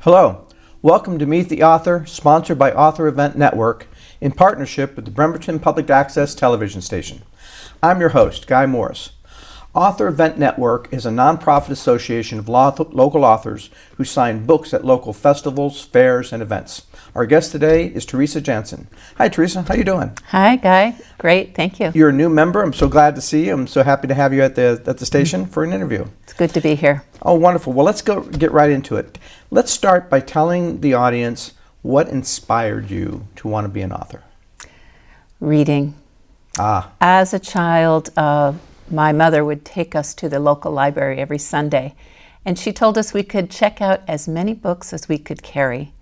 Hello, welcome to Meet the Author, sponsored by Author Event Network in partnership with the Bremerton Public Access television station. I'm your host, Guy Morris. Author Event Network is a nonprofit association of local authors who sign books at local festivals, fairs, and events. Our guest today is Teresa Janssen. Hi, Teresa. How you doing? Hi, Guy. Great. Thank you. You're a new member. I'm so glad to see you. I'm so happy to have you at the station for an interview. It's good to be here. Oh, wonderful. Well, let's get right into it. Let's start by telling the audience what inspired you to want to be an author. Reading. As a child, my mother would take us to the local library every Sunday, and she told us we could check out as many books as we could carry.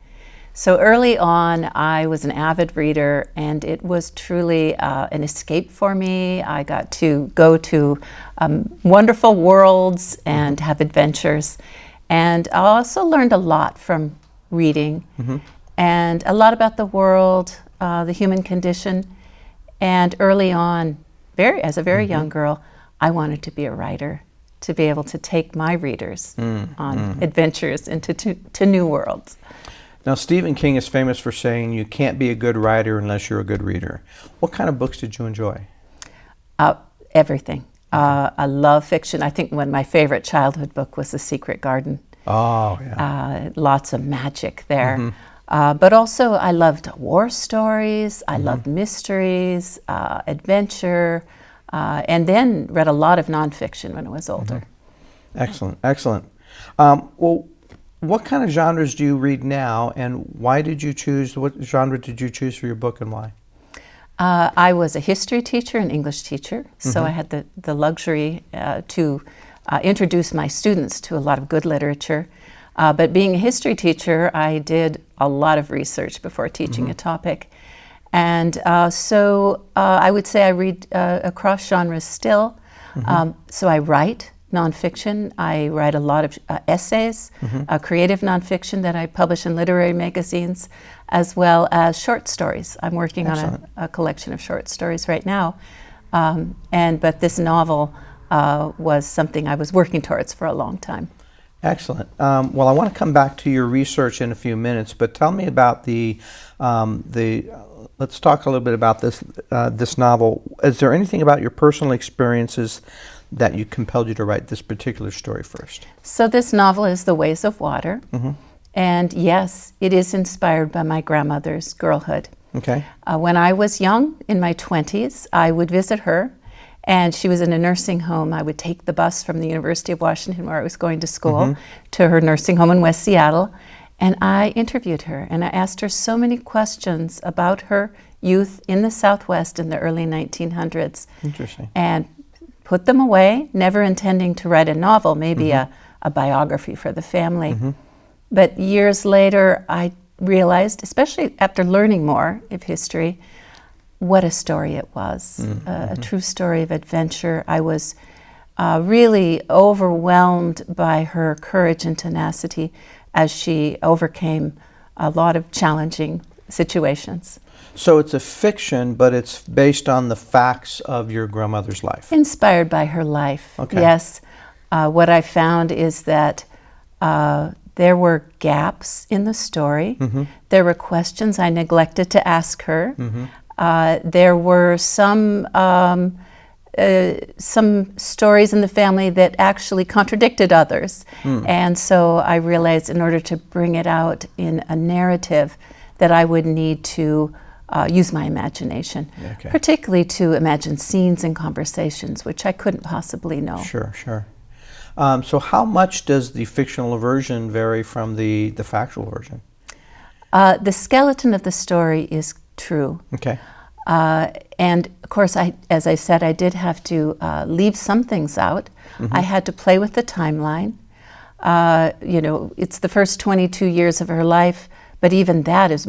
So early on, I was an avid reader, and it was truly an escape for me. I got to go to wonderful worlds and have adventures. And I also learned a lot from reading, and a lot about the world, the human condition. And early on, as a very young girl, I wanted to be a writer, to be able to take my readers on adventures into new worlds. Now, Stephen King is famous for saying you can't be a good writer unless you're a good reader. What kind of books did you enjoy? Everything. I love fiction. I think one of my favorite childhood book was The Secret Garden. Oh, yeah. Lots of magic there. But also I loved war stories, I loved mysteries, adventure, and then read a lot of nonfiction when I was older. Excellent, excellent. Well, what kind of genres do you read now, and why did you choose, what genre did you choose for your book and why? I was a history teacher and English teacher, so I had the luxury to introduce my students to a lot of good literature. But being a history teacher, I did a lot of research before teaching a topic. And so I would say I read across genres still. So I write nonfiction. I write a lot of essays, creative nonfiction that I publish in literary magazines, as well as short stories. I'm working on a collection of short stories right now. But this novel was something I was working towards for a long time. Excellent. Well, I want to come back to your research in a few minutes, but tell me about let's talk a little bit about this novel. Is there anything about your personal experiences that compelled you to write this particular story first? So this novel is The Ways of Water, and yes, it is inspired by my grandmother's girlhood. Okay. When I was young, in my 20s, I would visit her, and she was in a nursing home. I would take the bus from the University of Washington, where I was going to school, to her nursing home in West Seattle, and I interviewed her, and I asked her so many questions about her youth in the Southwest in the early 1900s. Interesting. And put them away, never intending to write a novel, maybe a biography for the family. But years later, I realized, especially after learning more of history, what a story it was, a true story of adventure. I was really overwhelmed by her courage and tenacity as she overcame a lot of challenging situations. So it's a fiction, but it's based on the facts of your grandmother's life. Inspired by her life, yes. What I found is that there were gaps in the story. There were questions I neglected to ask her. There were some stories in the family that actually contradicted others. And so I realized in order to bring it out in a narrative that I would need to use my imagination, particularly to imagine scenes and conversations, which I couldn't possibly know. Sure, sure. So how much does the fictional version vary from the factual version? The skeleton of the story is true. Okay. And of course, as I said, I did have to leave some things out. I had to play with the timeline. It's the first 22 years of her life, but even that is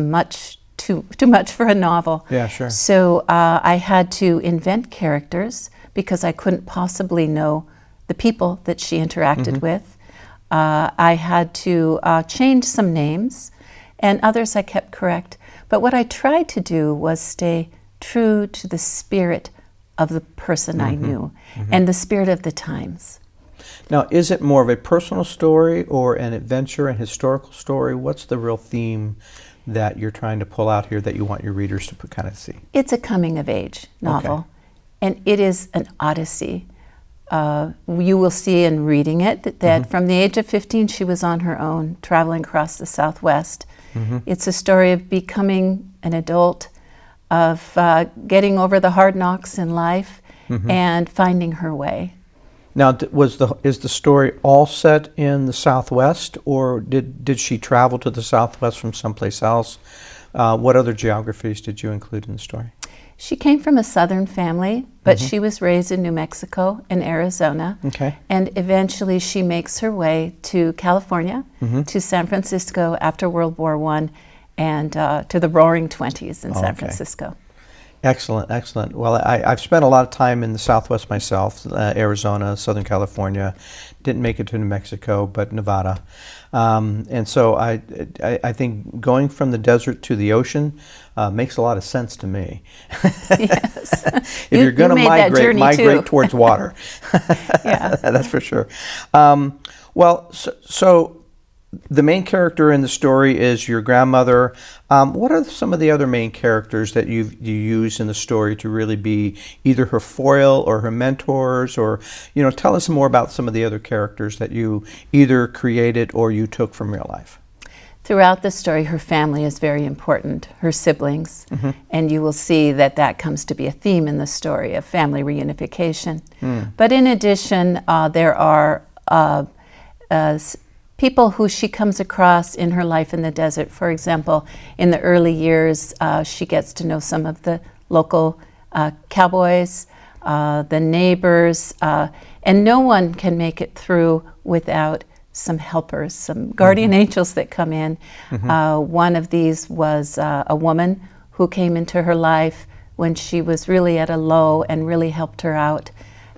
too much for a novel. Yeah, sure. So I had to invent characters because I couldn't possibly know the people that she interacted with. I had to change some names, and others I kept correct. But what I tried to do was stay true to the spirit of the person I knew and the spirit of the times. Now, is it more of a personal story or an adventure and historical story? What's the real theme that you're trying to pull out here that you want your readers to kind of see? It's a coming-of-age novel, Okay. and it is an odyssey. You will see in reading it that from the age of 15, she was on her own, traveling across the Southwest. It's a story of becoming an adult, of getting over the hard knocks in life, and finding her way. Now, is the story all set in the Southwest, or did she travel to the Southwest from someplace else? What other geographies did you include in the story? She came from a Southern family, but she was raised in New Mexico and Arizona. Okay. And eventually she makes her way to California, to San Francisco after World War I, and to the Roaring Twenties in San Francisco. Excellent, excellent. Well, I've spent a lot of time in the Southwest myself, Arizona, Southern California. Didn't make it to New Mexico, but Nevada. And so I think going from the desert to the ocean makes a lot of sense to me. Yes. If you're going to migrate towards water. Yeah. That's for sure. So the main character in the story is your grandmother. What are some of the other main characters that you use in the story to really be either her foil or her mentors, or tell us more about some of the other characters that you either created or you took from real life? Throughout the story, her family is very important, her siblings, and you will see that comes to be a theme in the story of family reunification. But in addition, there are people who she comes across in her life in the desert. For example, in the early years, she gets to know some of the local cowboys, the neighbors, and no one can make it through without some helpers, some guardian angels that come in. One of these was a woman who came into her life when she was really at a low and really helped her out.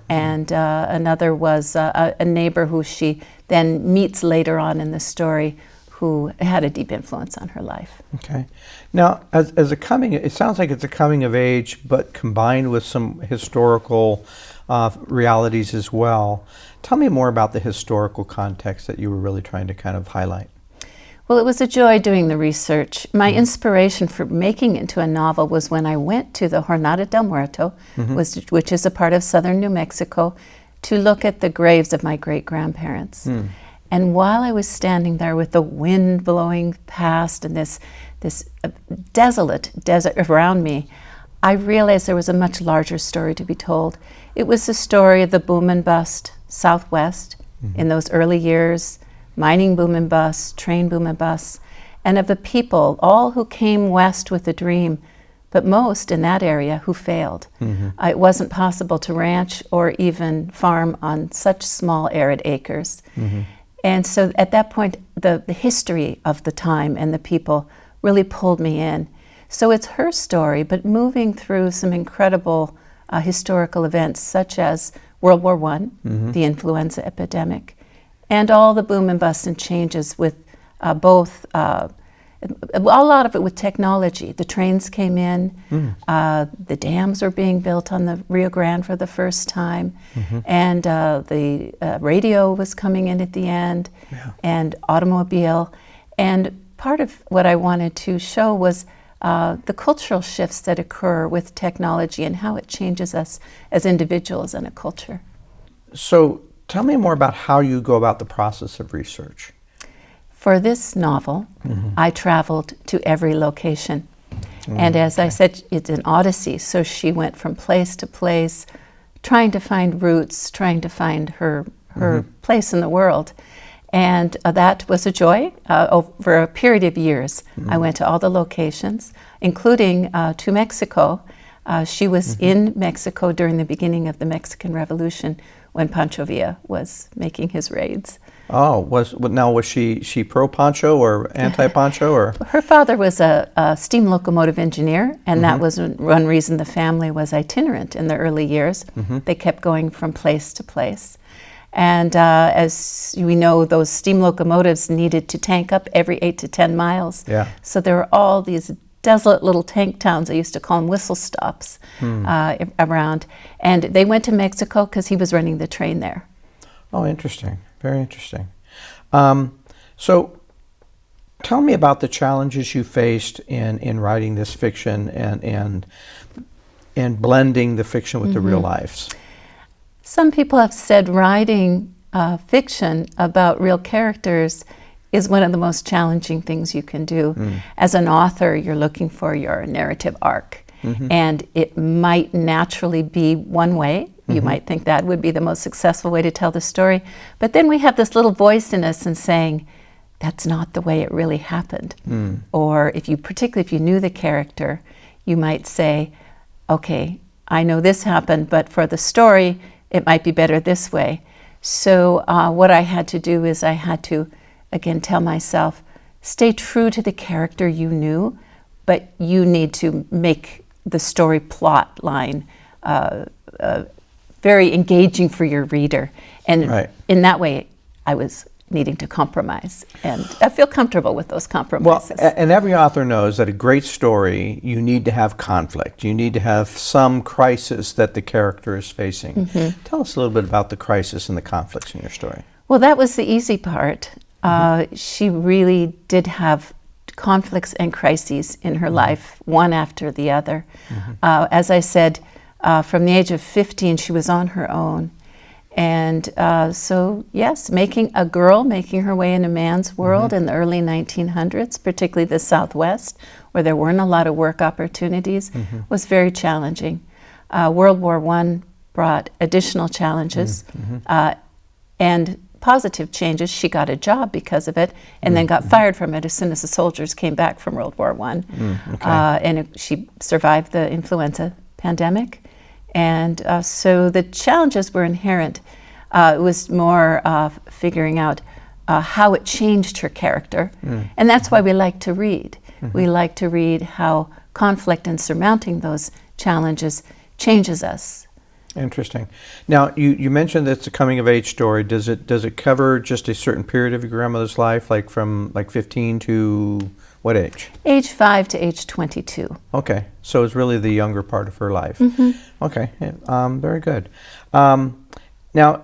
And another was a neighbor who she then meets later on in the story, who had a deep influence on her life. Okay. Now, it sounds like it's a coming of age, but combined with some historical realities as well. Tell me more about the historical context that you were really trying to kind of highlight. Well, it was a joy doing the research. My inspiration for making it into a novel was when I went to the Jornada del Muerto, which is a part of southern New Mexico, to look at the graves of my great-grandparents. And while I was standing there with the wind blowing past and this desolate desert around me, I realized there was a much larger story to be told. It was the story of the boom and bust Southwest in those early years, mining boom and bust, train boom and bust, and of the people, all who came west with a dream, but most in that area who failed. It wasn't possible to ranch or even farm on such small arid acres. And so at that point, the history of the time and the people really pulled me in. So it's her story, but moving through some incredible historical events such as World War I, the influenza epidemic, and all the boom and bust and changes with both, a lot of it with technology. The trains came in, the dams were being built on the Rio Grande for the first time, and the radio was coming in at the end, and automobile. And part of what I wanted to show was the cultural shifts that occur with technology and how it changes us as individuals and a culture. So tell me more about how you go about the process of research. For this novel, I traveled to every location. And as I said, it's an odyssey. So she went from place to place, trying to find roots, trying to find her place in the world. And that was a joy. Over a period of years, I went to all the locations, including to Mexico. She was in Mexico during the beginning of the Mexican Revolution when Pancho Villa was making his raids. Oh, was she pro-Pancho or anti-Pancho? Or her father was a steam locomotive engineer, and that was one reason the family was itinerant in the early years. They kept going from place to place. And as we know, those steam locomotives needed to tank up every 8 to 10 miles. So there were all these desolate little tank towns, I used to call them whistle stops, around. And they went to Mexico because he was running the train there. Oh, interesting. Very interesting. So tell me about the challenges you faced in writing this fiction and blending the fiction with the real lives. Some people have said writing fiction about real characters is one of the most challenging things you can do. As an author, you're looking for your narrative arc. And it might naturally be one way. You might think that would be the most successful way to tell the story. But then we have this little voice in us and saying, that's not the way it really happened. Or particularly if you knew the character, you might say, okay, I know this happened, but for the story, it might be better this way. So what I had to do is I had to, again, tell myself, stay true to the character you knew, but you need to make the story plot line very engaging for your reader. And in that way, I was needing to compromise. And I feel comfortable with those compromises. Well, and every author knows that a great story, you need to have conflict. You need to have some crisis that the character is facing. Tell us a little bit about the crisis and the conflicts in your story. Well, that was the easy part. She really did have conflicts and crises in her life, one after the other. As I said, from the age of 15, she was on her own. And so, yes, making her way in a man's world in the early 1900s, particularly the Southwest, where there weren't a lot of work opportunities, was very challenging. World War I brought additional challenges and positive changes. She got a job because of it and then got fired from it as soon as the soldiers came back from World War I. She survived the influenza pandemic. And so the challenges were inherent. It was more figuring out how it changed her character. And that's why we like to read. We like to read how conflict and surmounting those challenges changes us. Interesting. Now, you mentioned that it's a coming-of-age story. Does it cover just a certain period of your grandmother's life, like from 15 to what age? Age 5 to age 22. Okay, so it's really the younger part of her life. Okay, very good. Now,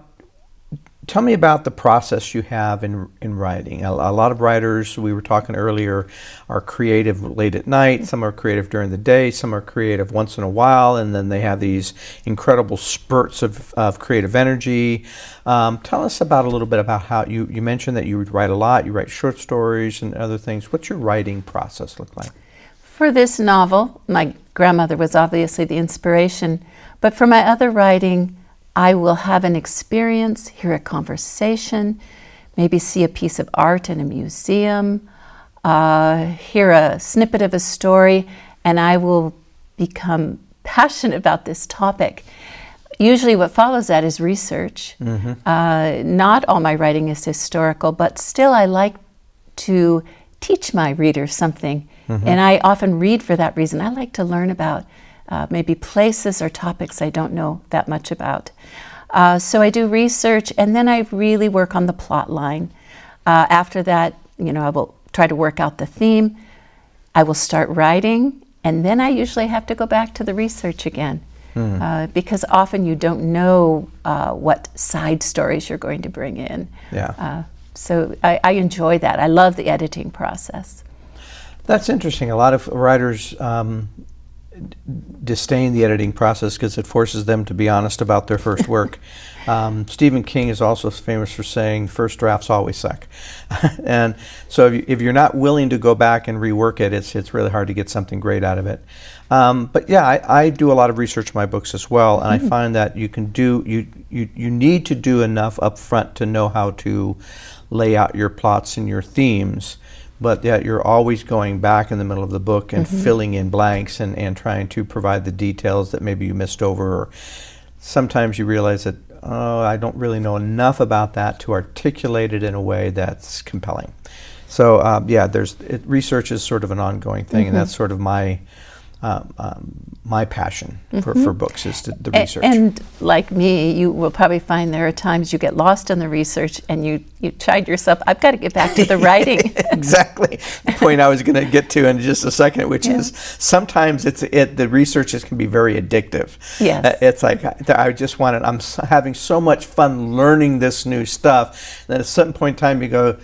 tell me about the process you have in writing. A lot of writers, we were talking earlier, are creative late at night. Some are creative during the day. Some are creative once in a while, and then they have these incredible spurts of creative energy. Tell us a little bit about how you mentioned that you write a lot. You write short stories and other things. What's your writing process look like? For this novel, my grandmother was obviously the inspiration, but for my other writing, I will have an experience, hear a conversation, maybe see a piece of art in a museum, hear a snippet of a story, and I will become passionate about this topic. Usually what follows that is research. Not all my writing is historical, but still I like to teach my readers something. And I often read for that reason. I like to learn about maybe places or topics I don't know that much about. So I do research, and then I really work on the plot line. After that, I will try to work out the theme. I will start writing, and then I usually have to go back to the research again. Because often you don't know what side stories you're going to bring in. So I enjoy that. I love the editing process. That's interesting. A lot of writers disdain the editing process because it forces them to be honest about their first work. Stephen King is also famous for saying first drafts always suck. And so if you're not willing to go back and rework it, it's really hard to get something great out of it. But yeah, I do a lot of research in my books as well, and I find that you need to do enough up front to know how to lay out your plots and your themes, but yet you're always going back in the middle of the book and filling in blanks and trying to provide the details that maybe you missed over, or sometimes you realize that, I don't really know enough about that to articulate it in a way that's compelling. So research is sort of an ongoing thing, and that's sort of my my passion for books is the research. And like me, you will probably find there are times you get lost in the research and you chide yourself, I've got to get back to the writing. Exactly. The point I was going to get to in just a second, which is sometimes the researches can be very addictive. Yes. It's like I'm having so much fun learning this new stuff. Then at some point in time you go,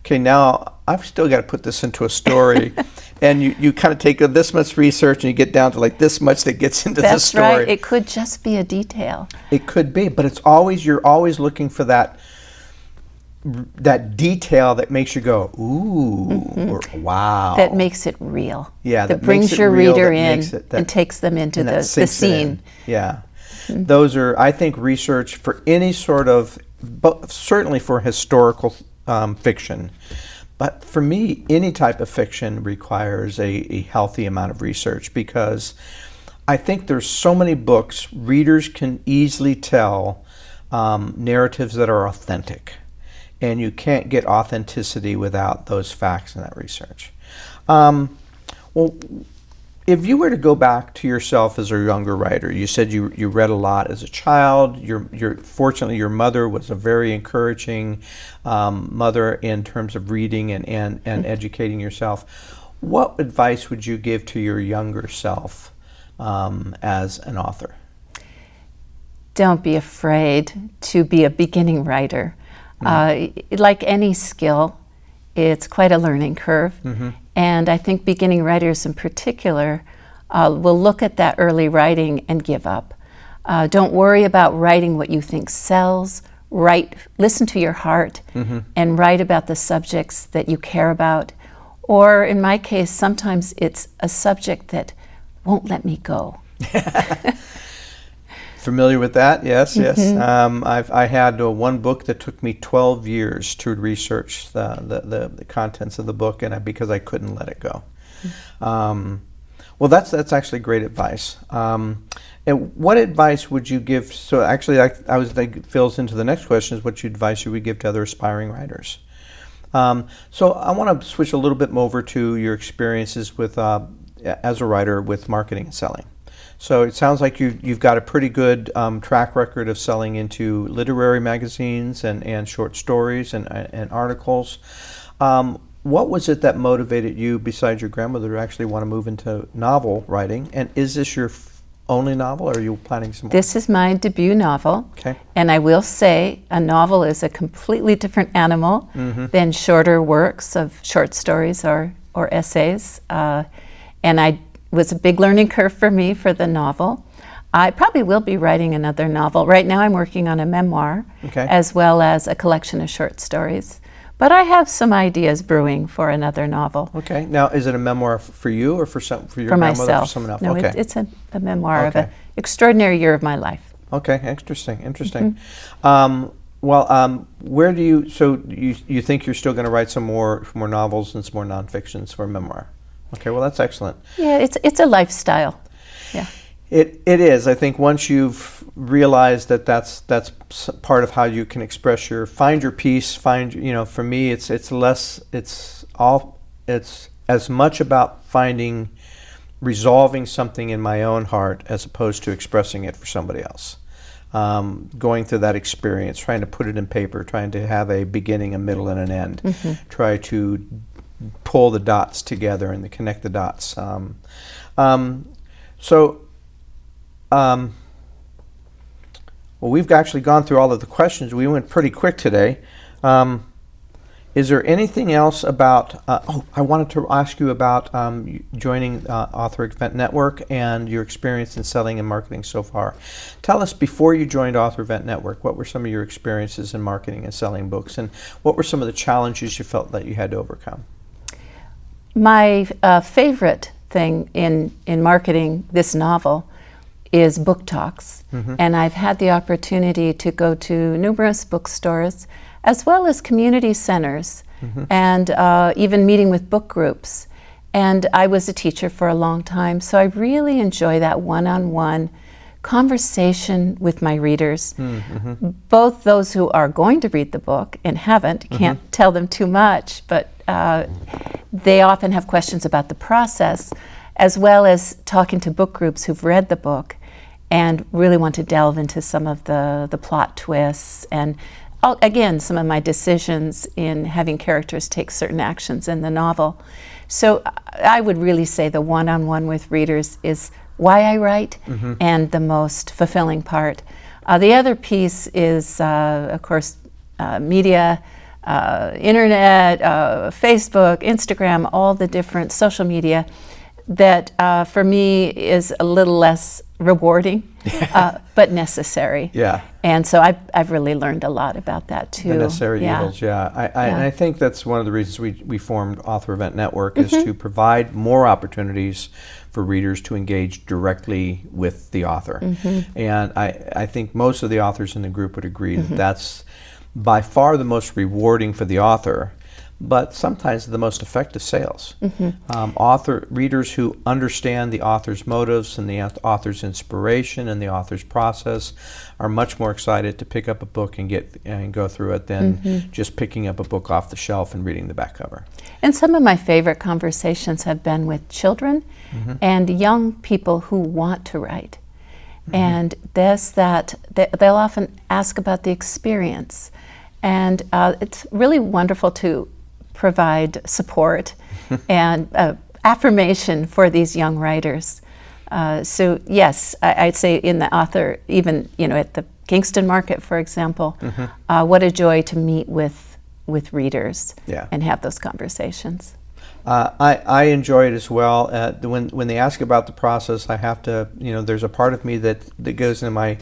okay, now I've still got to put this into a story. And you kind of take this much research and you get down to like this much that gets into the story. That's right. It could just be a detail. It could be, but you're always looking for that detail that makes you go, ooh, or wow. That makes it real. Yeah, that brings your reader in and takes them into the scene. Yeah. Those are, I think, research for any sort of, certainly for historical fiction. But for me, any type of fiction requires a healthy amount of research, because I think there's so many books, readers can easily tell narratives that are authentic. And you can't get authenticity without those facts and that research. Well, if you were to go back to yourself as a younger writer, you said you read a lot as a child. Fortunately, your mother was a very encouraging mother in terms of reading and educating yourself. What advice would you give to your younger self as an author? Don't be afraid to be a beginning writer. Like any skill, it's quite a learning curve. And I think beginning writers in particular will look at that early writing and give up. Don't worry about writing what you think sells. Listen to your heart and write about the subjects that you care about. Or in my case, sometimes it's a subject that won't let me go. Familiar with that? Yes, yes. I had one book that took me 12 years to research the contents of the book, and because I couldn't let it go. Well, that's actually great advice. And what advice would you give? So actually, I was like, fills into the next question: is what advice you would give to other aspiring writers? So I want to switch a little bit over to your experiences with as a writer with marketing and selling. So it sounds like you've got a pretty good track record of selling into literary magazines and short stories and articles. What was it that motivated you, besides your grandmother, to actually want to move into novel writing? And is this your only novel, or are you planning some more? This is my debut novel. Okay. And I will say a novel is a completely different animal than shorter works of short stories or essays. And it was a big learning curve for me for the novel. I probably will be writing another novel. Right now I'm working on a memoir, as well as a collection of short stories. But I have some ideas brewing for another novel. Okay. Now, is it a memoir for you, or for your grandmother, myself. or for someone else? No, it's a memoir of an extraordinary year of my life. Okay, interesting. Where do you? So you think you're still going to write some more novels and some more nonfictions for a memoir? Okay, well, that's excellent. Yeah, it's a lifestyle. Yeah. It is. I think once you've realized that's part of how you can express find your peace. For me, it's as much about resolving something in my own heart as opposed to expressing it for somebody else. Going through that experience, trying to put it in paper, trying to have a beginning, a middle, and an end. Try to pull the dots together and to connect the dots. Well, we've actually gone through all of the questions. We went pretty quick today. Is there anything else about, I wanted to ask you about joining Author Event Network and your experience in selling and marketing so far. Tell us, before you joined Author Event Network, what were some of your experiences in marketing and selling books, and what were some of the challenges you felt that you had to overcome? My favorite thing in marketing this novel is book talks. And I've had the opportunity to go to numerous bookstores, as well as community centers, and even meeting with book groups. And I was a teacher for a long time, so I really enjoy that one-on-one conversation with my readers, both those who are going to read the book and haven't, can't tell them too much, but they often have questions about the process. as well as talking to book groups who've read the book and really want to delve into some of the plot twists and, again, some of my decisions in having characters take certain actions in the novel. So I would really say the one-on-one with readers is why I write and the most fulfilling part. The other piece is, of course, media, internet, Facebook, Instagram, all the different social media that for me is a little less rewarding, but necessary. Yeah. And so I've really learned a lot about that too. The necessary evils, yeah. And I think that's one of the reasons we formed Author Event Network is to provide more opportunities for readers to engage directly with the author. And I think most of the authors in the group would agree that that's by far the most rewarding for the author, but sometimes the most effective sales. Readers who understand the author's motives and the author's inspiration and the author's process are much more excited to pick up a book and go through it than just picking up a book off the shelf and reading the back cover. And some of my favorite conversations have been with children and young people who want to write. And there's that they'll often ask about the experience. And it's really wonderful to provide support and affirmation for these young writers. So yes, I'd say in the author, even at the Kingston Market, for example, what a joy to meet with readers and have those conversations. I enjoy it as well. When they ask about the process, I have to, there's a part of me that goes into my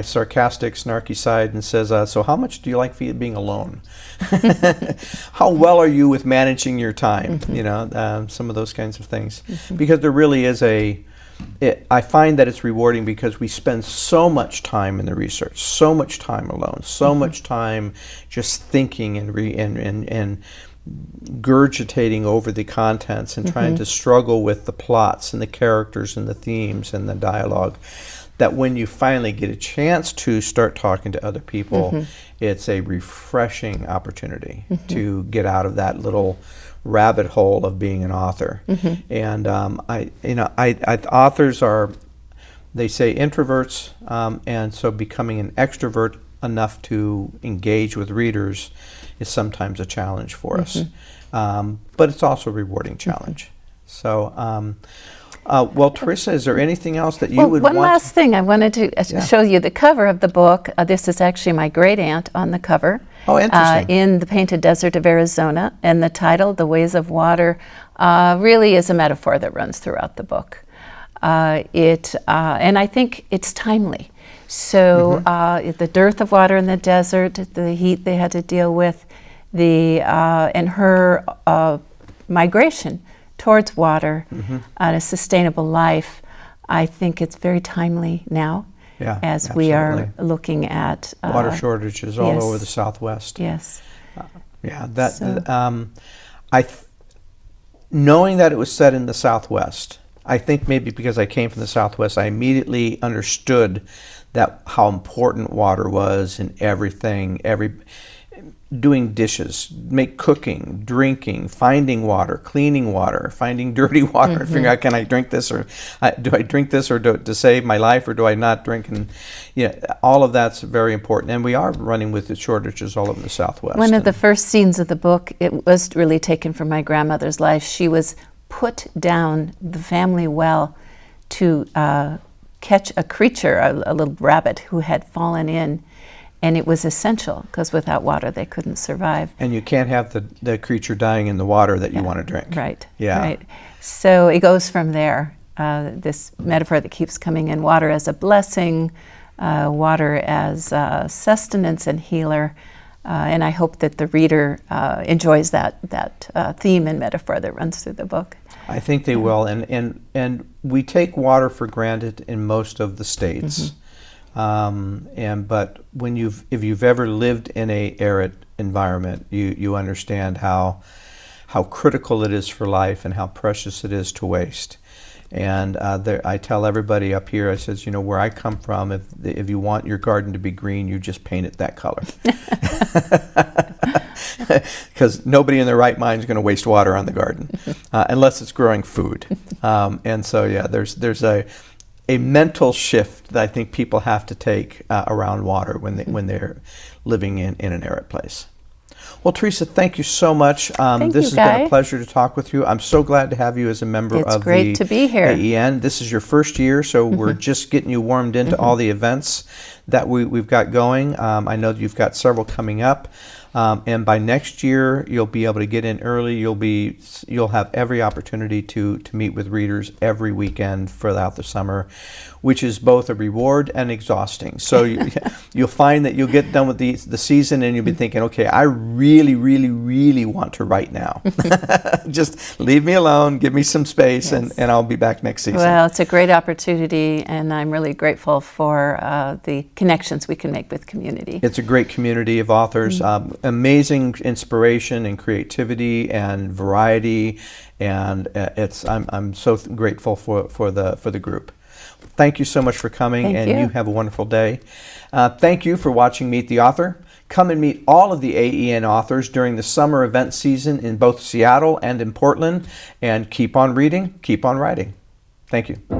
sarcastic, snarky side and says, so how much do you like being alone? How well are you with managing your time? Some of those kinds of things. Because there really is I find that it's rewarding because we spend so much time in the research, so much time alone, so much time just thinking and gurgitating over the contents and trying to struggle with the plots and the characters and the themes and the dialogue, that when you finally get a chance to start talking to other people, it's a refreshing opportunity to get out of that little rabbit hole of being an author. And authors are, they say, introverts, and so becoming an extrovert enough to engage with readers is sometimes a challenge for us, but it's also a rewarding challenge. So, well, Teresa, is there anything else that you would want? One last thing, I wanted to show you the cover of the book. This is actually my great aunt on the cover. Oh, interesting. In the Painted Desert of Arizona, and the title, "The Ways of Water," really is a metaphor that runs throughout the book. And I think it's timely. So the dearth of water in the desert, the heat they had to deal with, and her migration towards water and a sustainable life, I think it's very timely now as we are looking at water shortages all over the Southwest. Yes. Knowing that it was set in the Southwest, I think maybe because I came from the Southwest, I immediately understood that how important water was in everything, doing dishes, cooking, drinking, finding water, cleaning water, finding dirty water, figuring out, can I drink this, or do I drink this or to save my life, or do I not drink? And all of that's very important. And we are running with the shortages all over the Southwest. One of the first scenes of the book, it was really taken from my grandmother's life. She was put down the family well to catch a creature, a little rabbit who had fallen in, and it was essential because without water they couldn't survive. And you can't have the creature dying in the water that you want to drink. Right. Yeah. Right. So it goes from there. This metaphor that keeps coming in: water as a blessing, water as sustenance and healer. And I hope that the reader enjoys that theme and metaphor that runs through the book. I think they will, and we take water for granted in most of the states, but if you've ever lived in a arid environment, you understand how critical it is for life and how precious it is to waste. And I tell everybody up here, I says, where I come from, if you want your garden to be green, you just paint it that color. Because nobody in their right mind is going to waste water on the garden unless it's growing food. And so, yeah, there's a mental shift that I think people have to take around water when they're living in an arid place. Well, Teresa, thank you so much. This has been a pleasure to talk with you. I'm so glad to have you as a member of the to be here. AEN. This is your first year, so we're just getting you warmed into all the events that we've got going. I know that you've got several coming up. And by next year, you'll be able to get in early. You'll have every opportunity to meet with readers every weekend throughout the summer, which is both a reward and exhausting. So you'll find that you'll get done with the season and you'll be thinking, okay, I really, really, really want to write now. Just leave me alone, give me some space, and I'll be back next season. Well, it's a great opportunity, and I'm really grateful for the connections we can make with community. It's a great community of authors. Amazing inspiration and creativity and variety, and I'm so grateful for the group. Thank you so much for coming. Thank you. You have a wonderful day. Thank you for watching Meet the Author. Come and meet all of the AEN authors during the summer event season in both Seattle and in Portland, and keep on reading, keep on writing. Thank you.